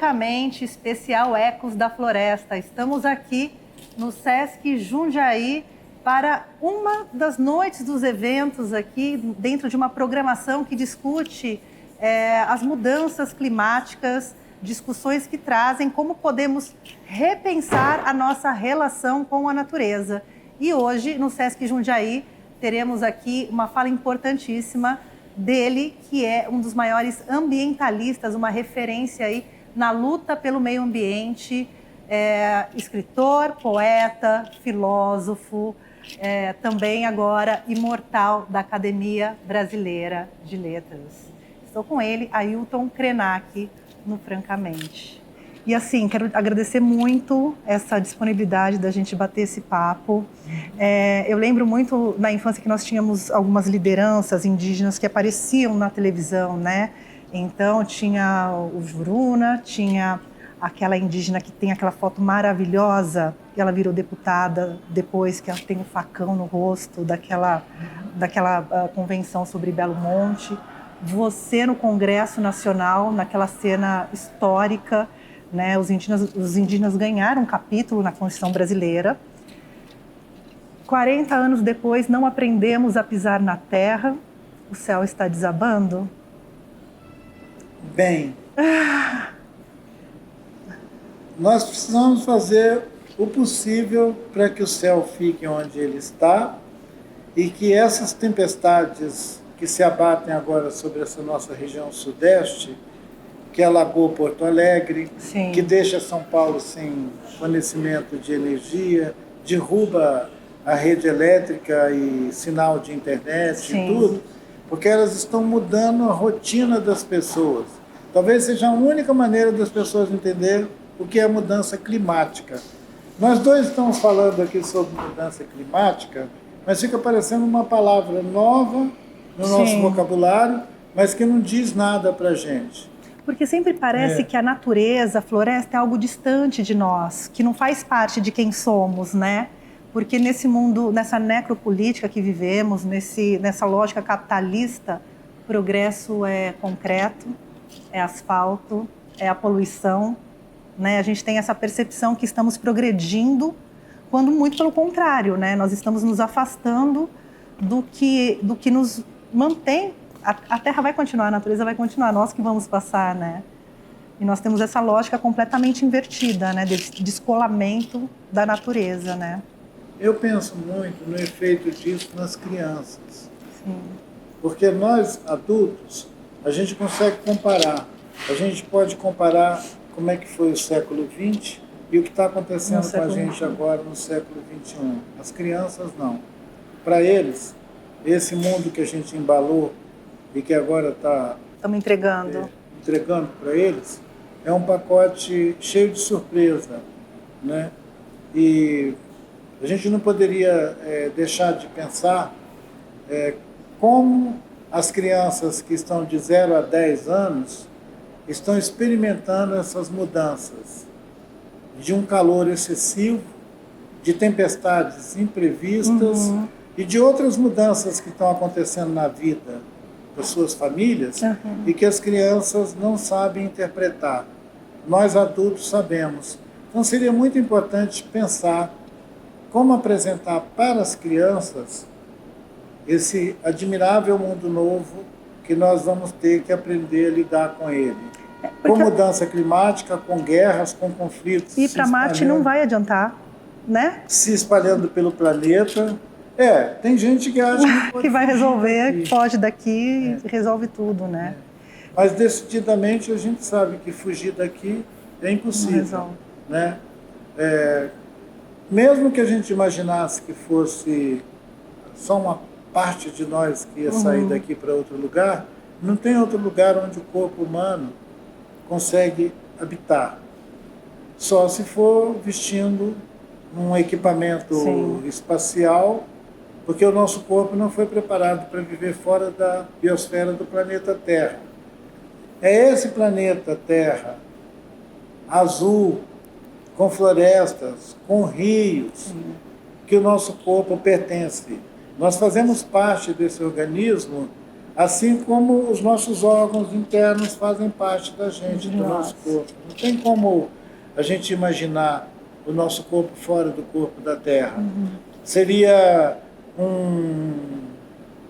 Francamente, especial Ecos da Floresta. Estamos aqui no Sesc Jundiaí para uma das noites dos eventos aqui, dentro de uma programação que discute as mudanças climáticas, discussões que trazem como podemos repensar a nossa relação com a natureza. E hoje, no Sesc Jundiaí, teremos aqui uma fala importantíssima dele, que é um dos maiores ambientalistas, uma referência aí na luta pelo meio ambiente, escritor, poeta, filósofo, também agora imortal da Academia Brasileira de Letras. Estou com ele, Ailton Krenak, no Francamente. E assim, quero agradecer muito essa disponibilidade da gente bater esse papo. Eu lembro muito na infância que nós tínhamos algumas lideranças indígenas que apareciam na televisão, né? Então tinha o Juruna, tinha aquela indígena que tem aquela foto maravilhosa, que ela virou deputada depois, que ela tem um facão no rosto, daquela convenção sobre Belo Monte. Você no Congresso Nacional, naquela cena histórica, né? Os indígenas ganharam um capítulo na Constituição Brasileira. 40 anos depois, não aprendemos a pisar na terra. O céu está desabando? Bem, nós precisamos fazer o possível para que o céu fique onde ele está e que essas tempestades que se abatem agora sobre essa nossa região sudeste, que alagou Porto Alegre, Sim. que deixa São Paulo sem fornecimento de energia, derruba a rede elétrica e sinal de internet. Sim. E tudo, porque elas estão mudando a rotina das pessoas. Talvez seja a única maneira das pessoas entenderem o que é mudança climática. Nós dois estamos falando aqui sobre mudança climática, mas fica parecendo uma palavra nova no nosso vocabulário, mas que não diz nada para a gente. Porque sempre parece que a natureza, a floresta, é algo distante de nós, que não faz parte de quem somos, né? Porque nesse mundo, nessa necropolítica que vivemos, nessa lógica capitalista, o progresso é concreto, é asfalto, é a poluição, né? A gente tem essa percepção que estamos progredindo, quando muito pelo contrário, né? Nós estamos nos afastando do que nos mantém. A Terra vai continuar, a natureza vai continuar, nós que vamos passar, né? E nós temos essa lógica completamente invertida, né? De descolamento da natureza, né? Eu penso muito no efeito disso nas crianças. Sim. Porque nós, adultos, a gente consegue comparar. A gente pode comparar como é que foi o século XX e o que está acontecendo com a gente agora no século XXI. As crianças não. Para eles, esse mundo que a gente embalou e que agora está entregando para eles, é um pacote cheio de surpresa, né? E a gente não poderia deixar de pensar como as crianças que estão de 0 a 10 anos estão experimentando essas mudanças de um calor excessivo, de tempestades imprevistas e de outras mudanças que estão acontecendo na vida das suas famílias e que as crianças não sabem interpretar. Nós adultos sabemos. Então seria muito importante pensar como apresentar para as crianças esse admirável mundo novo que nós vamos ter que aprender a lidar com ele. Com mudança climática, com guerras, com conflitos. E para Marte não vai adiantar, né? Se espalhando pelo planeta. Tem gente que acha que vai resolver, foge daqui e resolve tudo, né? Mas decididamente a gente sabe que fugir daqui é impossível, né? Mesmo que a gente imaginasse que fosse só uma parte de nós que ia sair daqui para outro lugar, não tem outro lugar onde o corpo humano consegue habitar. Só se for vestindo um equipamento espacial, porque o nosso corpo não foi preparado para viver fora da biosfera do planeta Terra. É esse planeta Terra, azul, com florestas, com rios, que o nosso corpo pertence. Nós fazemos parte desse organismo Assim como os nossos órgãos internos fazem parte da gente, do nosso corpo. Não tem como a gente imaginar o nosso corpo fora do corpo da Terra. Seria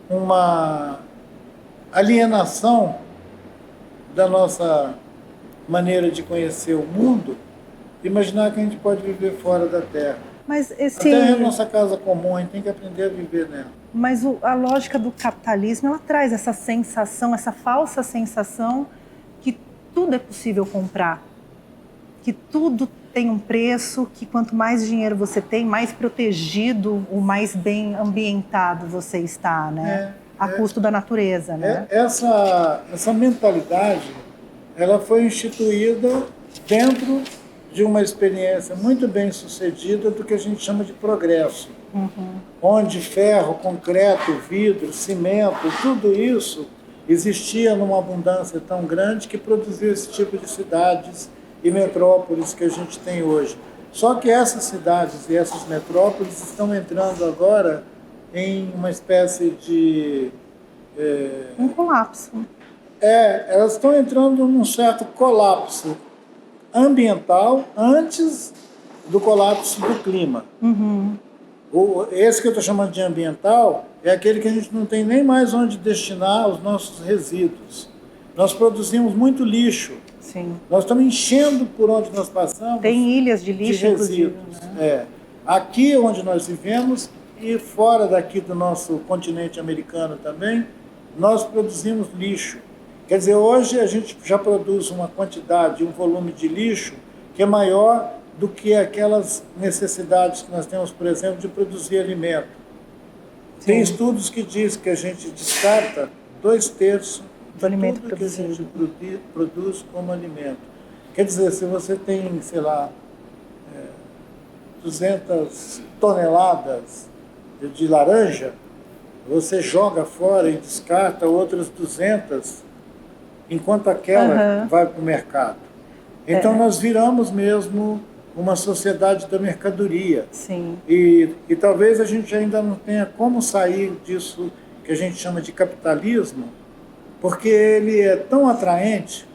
uma alienação da nossa maneira de conhecer o mundo, imaginar que a gente pode viver fora da Terra. Mas A Terra é a nossa casa comum, a gente tem que aprender a viver nela. Mas a lógica do capitalismo, ela traz essa sensação, essa falsa sensação que tudo é possível comprar, que tudo tem um preço, que quanto mais dinheiro você tem, mais protegido ou mais bem ambientado você está, né? A custo da natureza, né? Essa mentalidade, ela foi instituída dentro de uma experiência muito bem sucedida do que a gente chama de progresso. Onde ferro, concreto, vidro, cimento, tudo isso existia numa abundância tão grande que produziu esse tipo de cidades e metrópoles que a gente tem hoje. Só que essas cidades e essas metrópoles estão entrando agora em uma espécie de... Um colapso. Elas estão entrando num certo colapso ambiental antes do colapso do clima. Esse que eu estou chamando de ambiental é aquele que a gente não tem nem mais onde destinar os nossos resíduos. Nós produzimos muito lixo. Sim. Nós estamos enchendo por onde nós passamos. Tem ilhas de lixo, de resíduos. Né? Aqui onde nós vivemos e fora daqui do nosso continente americano também, nós produzimos lixo. Quer dizer, hoje a gente já produz uma quantidade, um volume de lixo que é maior do que aquelas necessidades que nós temos, por exemplo, de produzir alimento. Sim. Tem estudos que dizem que a gente descarta 2/3 do alimento tudo que a gente produz como alimento. Quer dizer, se você tem, sei lá, 200 toneladas de laranja, você joga fora e descarta outras 200, enquanto aquela vai para o mercado. Então nós viramos mesmo uma sociedade da mercadoria. Sim. E talvez a gente ainda não tenha como sair disso que a gente chama de capitalismo, porque ele é tão atraente.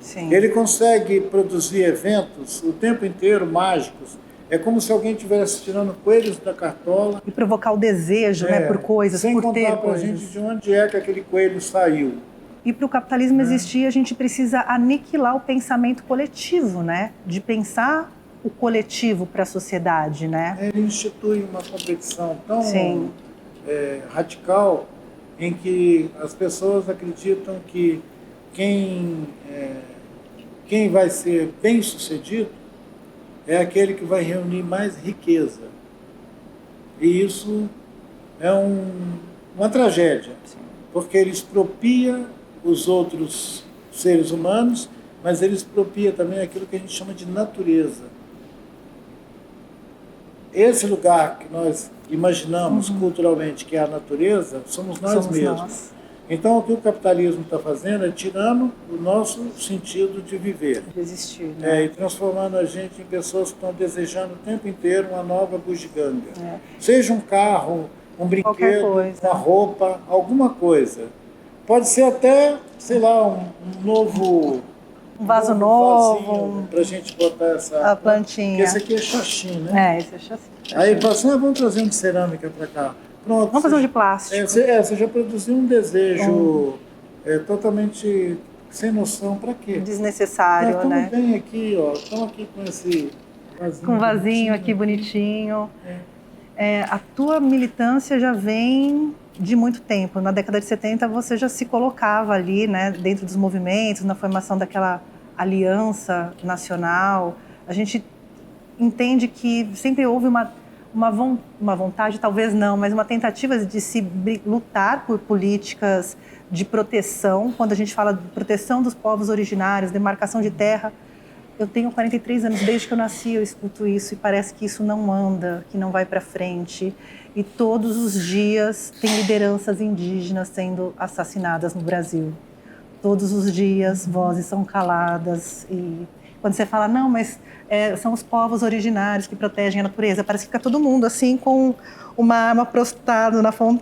Sim. Ele consegue produzir eventos o tempo inteiro mágicos. É como se alguém estivesse tirando coelhos da cartola. E provocar o desejo, né, por coisas, sem por ter contar para a gente de onde é que aquele coelho saiu. E para o capitalismo existir, a gente precisa aniquilar o pensamento coletivo, né? De pensar o coletivo para a sociedade, né? Ele institui uma competição tão radical em que as pessoas acreditam que quem vai ser bem-sucedido é aquele que vai reunir mais riqueza. E isso é uma tragédia, porque ele expropria os outros seres humanos, mas ele expropria também aquilo que a gente chama de natureza. Esse lugar que nós imaginamos culturalmente que é a natureza, somos nós mesmos. Então, o que o capitalismo está fazendo é tirando o nosso sentido de viver. De existir, né? E transformando a gente em pessoas que estão desejando o tempo inteiro uma nova bugiganga. Seja um carro, um brinquedo, uma roupa, alguma coisa. Pode ser até, sei lá, um novo... Um vaso novo. Para a gente botar a plantinha. Porque esse aqui é xaxim, né? Esse é xaxim. Aí fala assim, vamos trazer um de cerâmica para cá. Pronto. Vamos fazer um de plástico. Você já produziu um desejo totalmente sem noção. Para quê? Desnecessário, né? Estamos bem aqui, ó. Estamos aqui com esse vasinho. Com um vasinho aqui bonitinho. A tua militância já vem de muito tempo. Na década de 70 você já se colocava ali, né, dentro dos movimentos, na formação daquela aliança nacional. A gente entende que sempre houve uma vontade, talvez não, mas uma tentativa de se lutar por políticas de proteção. Quando a gente fala de proteção dos povos originários, demarcação de terra, eu tenho 43 anos, desde que eu nasci eu escuto isso e parece que isso não anda, que não vai para frente. E todos os dias tem lideranças indígenas sendo assassinadas no Brasil. Todos os dias vozes são caladas. E quando você fala, não, mas são os povos originários que protegem a natureza, parece que fica todo mundo assim com uma arma prostrada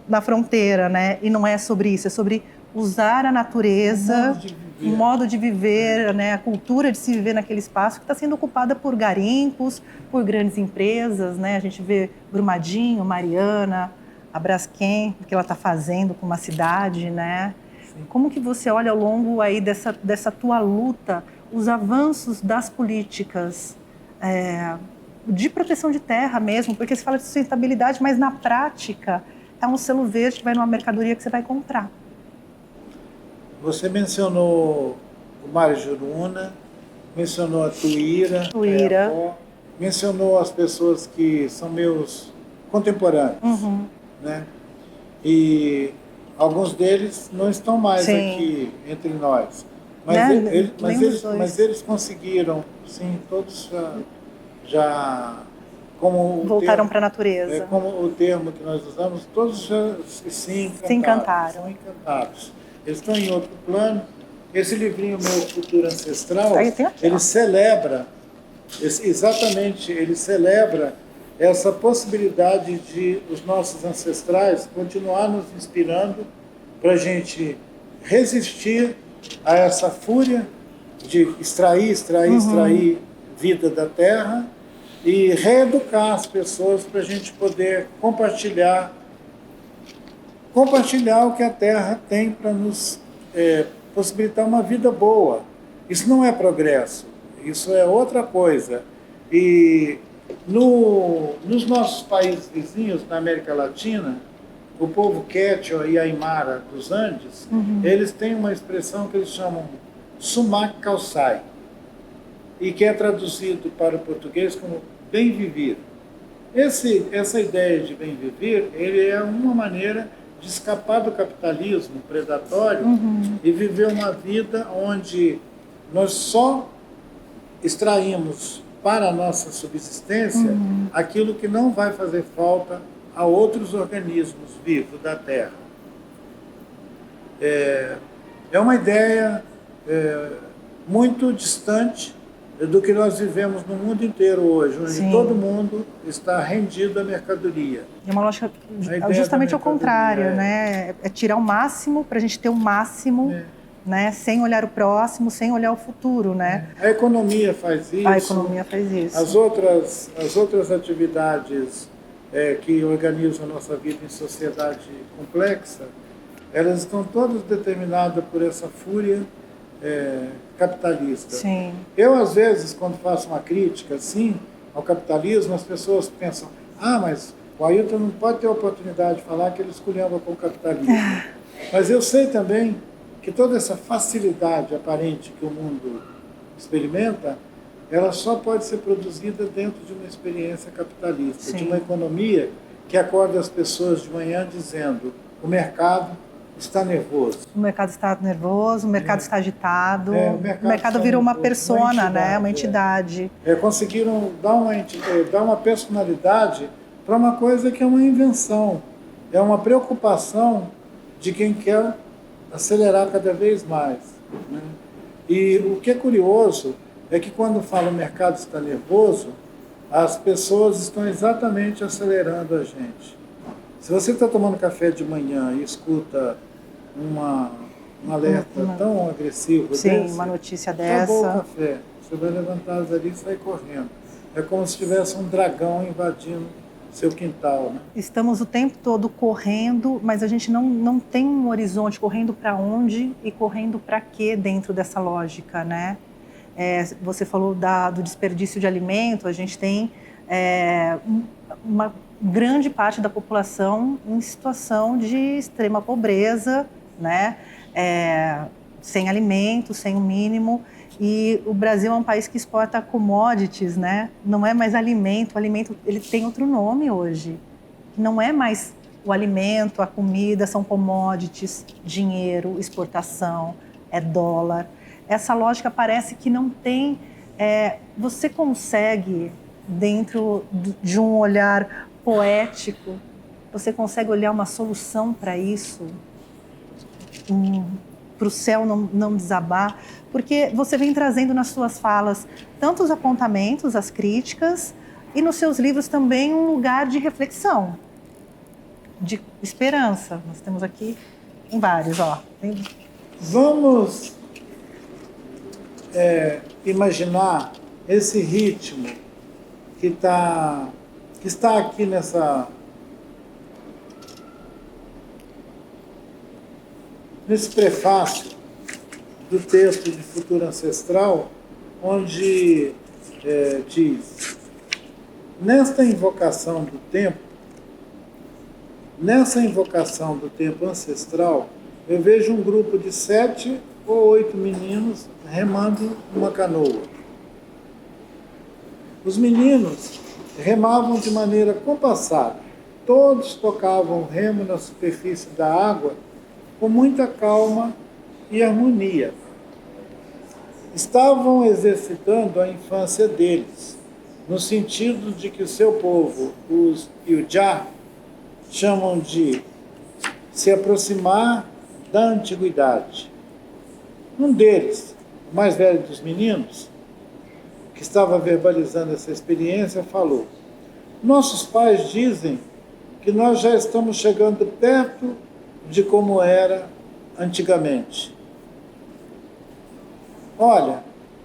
na fronteira, né? E não é sobre isso, é sobre usar a natureza, o modo de viver, né, a cultura de se viver naquele espaço que está sendo ocupada por garimpos, por grandes empresas, né? A gente vê Brumadinho, Mariana, a Braskem, o que ela está fazendo com uma cidade, né? Sim. Como que você olha ao longo aí dessa tua luta, os avanços das políticas de proteção de terra mesmo, porque se fala de sustentabilidade, mas na prática é um selo verde que vai numa mercadoria que você vai comprar. Você mencionou o Mário Juruna, mencionou a Tuíra, mencionou as pessoas que são meus contemporâneos, né? E alguns deles não estão mais aqui entre nós. Mas eles conseguiram, sim, todos já como voltaram para a natureza. Como o termo que nós usamos, todos já se encantaram. São encantados. Eles estão em outro plano. Esse livrinho Meu Futuro Ancestral, ele celebra, ele celebra essa possibilidade de os nossos ancestrais continuar nos inspirando para a gente resistir a essa fúria de extrair vida da terra e reeducar as pessoas para a gente poder compartilhar o que a terra tem para nos possibilitar uma vida boa. Isso não é progresso, isso é outra coisa. E nos nossos países vizinhos, na América Latina, o povo Quechua e Aymara dos Andes, eles têm uma expressão que eles chamam sumac calçai, e que é traduzido para o português como bem viver. Essa ideia de bem viver, ele é uma maneira de escapar do capitalismo predatório e viver uma vida onde nós só extraímos para a nossa subsistência aquilo que não vai fazer falta a outros organismos vivos da Terra. É uma ideia muito distante do que nós vivemos no mundo inteiro hoje, onde todo mundo está rendido à mercadoria. É uma lógica justamente ao contrário, né? É tirar o máximo para a gente ter o máximo, né? Sem olhar o próximo, sem olhar o futuro, né? A economia faz isso. A economia faz isso. As outras atividades que organizam a nossa vida em sociedade complexa, elas estão todas determinadas por essa fúria capitalista. Sim. Eu, às vezes, quando faço uma crítica assim, ao capitalismo, as pessoas pensam, mas o Ailton não pode ter a oportunidade de falar que ele esculhamba com o capitalismo. Mas eu sei também que toda essa facilidade aparente que o mundo experimenta, ela só pode ser produzida dentro de uma experiência capitalista, de uma economia que acorda as pessoas de manhã dizendo, o mercado está nervoso. O mercado está nervoso, o mercado está agitado, o mercado virou uma persona, uma entidade. Conseguiram dar uma personalidade para uma coisa que é uma invenção, é uma preocupação de quem quer acelerar cada vez mais. Né? E o que é curioso é que quando fala o mercado está nervoso, as pessoas estão exatamente acelerando a gente. Se você está tomando café de manhã e escuta um alerta tão agressivo desse, uma notícia dessa. Acabou o café. Você vai levantar ali e sair correndo. É como se tivesse um dragão invadindo seu quintal. Né? Estamos o tempo todo correndo, mas a gente não tem um horizonte correndo para onde e correndo para quê dentro dessa lógica, né? Você falou do desperdício de alimento, a gente tem uma grande parte da população em situação de extrema pobreza, né? Sem alimento, sem o mínimo. E o Brasil é um país que exporta commodities, né? Não é mais alimento. O alimento ele tem outro nome hoje. Não é mais o alimento, a comida, são commodities, dinheiro, exportação, dólar. Essa lógica parece que não tem... você consegue, dentro de um olhar poético, você consegue olhar uma solução para isso? Para o céu não desabar, porque você vem trazendo nas suas falas tanto os apontamentos, as críticas, e nos seus livros também um lugar de reflexão, de esperança. Nós temos aqui Tem vários, ó. Vamos imaginar esse ritmo que está aqui nesse prefácio do texto de Futuro Ancestral, onde diz: nessa invocação do tempo ancestral, eu vejo um grupo de 7 ou 8 meninos remando uma canoa. Os meninos remavam de maneira compassada. Todos tocavam o remo na superfície da água com muita calma e harmonia. Estavam exercitando a infância deles, no sentido de que o seu povo, os Yujá, chamam de se aproximar da antiguidade. Um deles, o mais velho dos meninos, que estava verbalizando essa experiência, falou: nossos pais dizem que nós já estamos chegando perto de como era antigamente. Olha,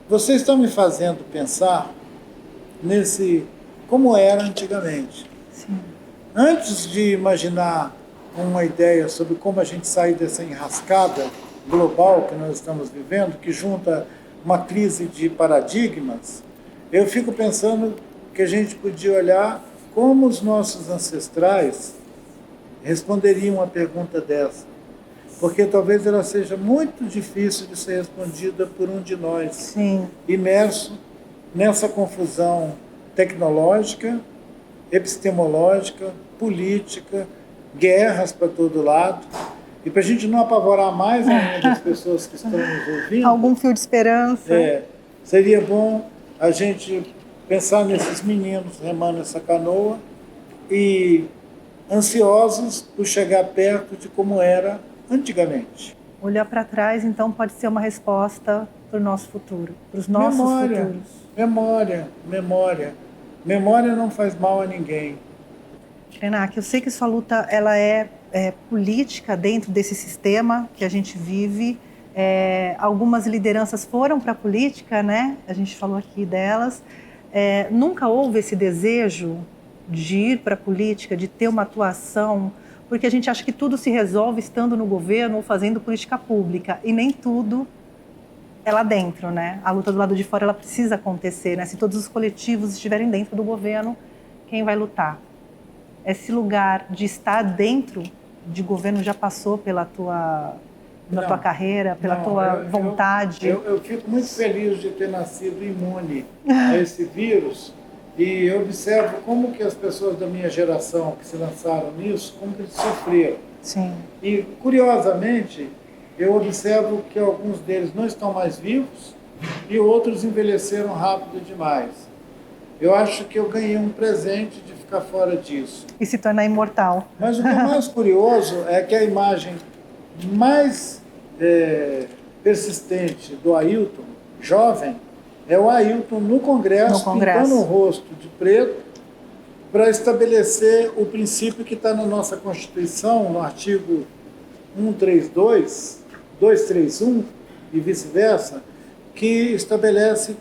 vocês estão me fazendo pensar nesse como era antigamente. Sim. Antes de imaginar uma ideia sobre como a gente sair dessa enrascada global que nós estamos vivendo, que junta uma crise de paradigmas, eu fico pensando que a gente podia olhar como os nossos ancestrais responderiam uma pergunta dessa. Porque talvez ela seja muito difícil de ser respondida por um de nós. Sim. Imerso nessa confusão tecnológica, epistemológica, política, guerras para todo lado. E para a gente não apavorar mais ainda as pessoas que estão nos ouvindo... Algum fio de esperança. Seria bom a gente pensar nesses meninos remando essa canoa e ansiosos por chegar perto de como era antigamente. Olhar para trás, então, pode ser uma resposta para o nosso futuro, para os nossos futuros. Memória não faz mal a ninguém. Krenak, eu sei que sua luta ela é política dentro desse sistema que a gente vive. Algumas lideranças foram para a política, né? A gente falou aqui delas. Nunca houve esse desejo de ir para a política, de ter uma atuação, porque a gente acha que tudo se resolve estando no governo ou fazendo política pública, e nem tudo é lá dentro, né? A luta do lado de fora ela precisa acontecer, né? Se todos os coletivos estiverem dentro do governo, quem vai lutar? Esse lugar de estar dentro de governo já passou pela tua carreira, pela tua vontade? Eu fico muito feliz de ter nascido imune a esse vírus. E eu observo como que as pessoas da minha geração que se lançaram nisso, como que eles sofreram. Sim. E, curiosamente, eu observo que alguns deles não estão mais vivos e outros envelheceram rápido demais. Eu acho que eu ganhei um presente de ficar fora disso. E se tornar imortal. Mas o que é mais curioso é que a imagem mais persistente do Ailton, jovem, é o Ailton no Congresso, pintando o rosto de preto, para estabelecer o princípio que está na nossa Constituição, no artigo 132, 231 e vice-versa, que estabelece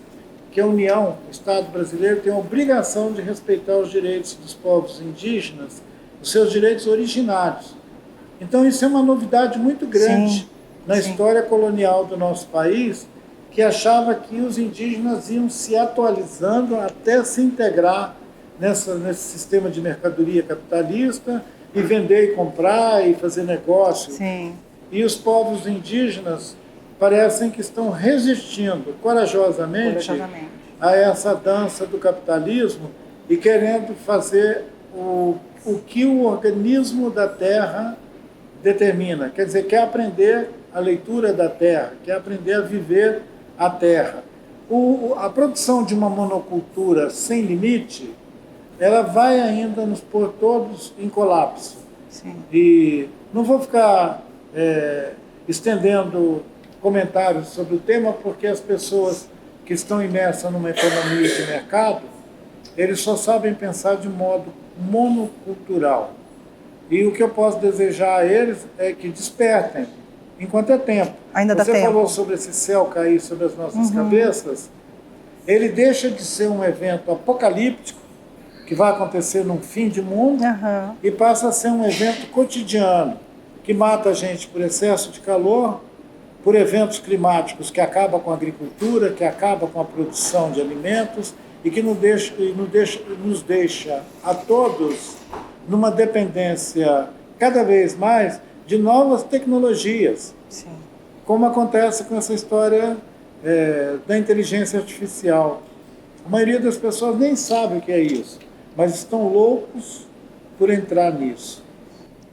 que a União, o Estado brasileiro, tem a obrigação de respeitar os direitos dos povos indígenas, os seus direitos originários. Então, isso é uma novidade muito grande na história colonial do nosso país, que achava que os indígenas iam se atualizando até se integrar nesse sistema de mercadoria capitalista e vender e comprar e fazer negócio. Sim. E os povos indígenas parecem que estão resistindo corajosamente a essa dança do capitalismo e querendo fazer o que o organismo da terra determina. Quer dizer, quer aprender a leitura da terra, quer aprender a viver a terra. A produção de uma monocultura sem limite, ela vai ainda nos pôr todos em colapso. Sim. E não vou ficar estendendo comentários sobre o tema, porque as pessoas que estão imersas numa economia de mercado, eles só sabem pensar de modo monocultural. E o que eu posso desejar a eles é que despertem, enquanto é tempo. Ainda dá tempo. Você falou sobre esse céu cair sobre as nossas cabeças. Ele deixa de ser um evento apocalíptico, que vai acontecer num fim de mundo, e passa a ser um evento cotidiano, que mata a gente por excesso de calor, por eventos climáticos que acabam com a agricultura, que acabam com a produção de alimentos e que nos deixa a todos numa dependência cada vez mais de novas tecnologias. Sim. Como acontece com essa história da inteligência artificial. A maioria das pessoas nem sabe o que é isso, mas estão loucos por entrar nisso.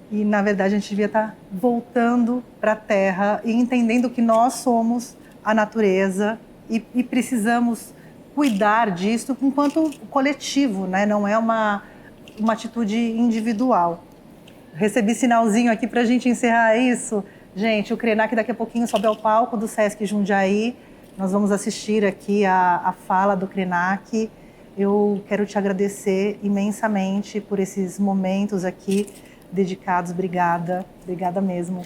E, na verdade, a gente devia estar voltando para a Terra e entendendo que nós somos a natureza e precisamos cuidar disso enquanto coletivo, né? Não é uma atitude individual. Recebi sinalzinho aqui para a gente encerrar isso. Gente, o Krenak daqui a pouquinho sobe ao palco do Sesc Jundiaí. Nós vamos assistir aqui a fala do Krenak. Eu quero te agradecer imensamente por esses momentos aqui dedicados. Obrigada, obrigada mesmo.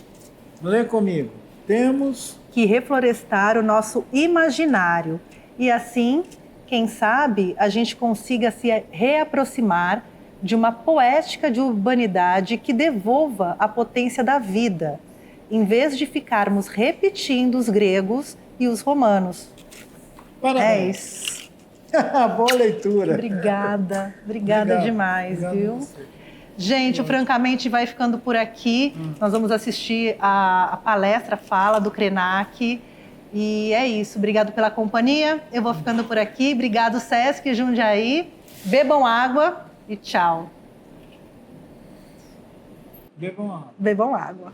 Lê comigo. Temos que reflorestar o nosso imaginário e assim, quem sabe, a gente consiga se reaproximar de uma poética de urbanidade que devolva a potência da vida, em vez de ficarmos repetindo os gregos e os romanos. Parabéns. É isso. Boa leitura. Obrigada demais, obrigado, viu? você. Gente, o Francamente vai ficando por aqui. Nós vamos assistir a palestra, a fala do Krenak. E é isso. Obrigado pela companhia. Eu vou ficando por aqui. Obrigado, Sesc Jundiaí. Bebam água e tchau. Bebam água. Bebam água.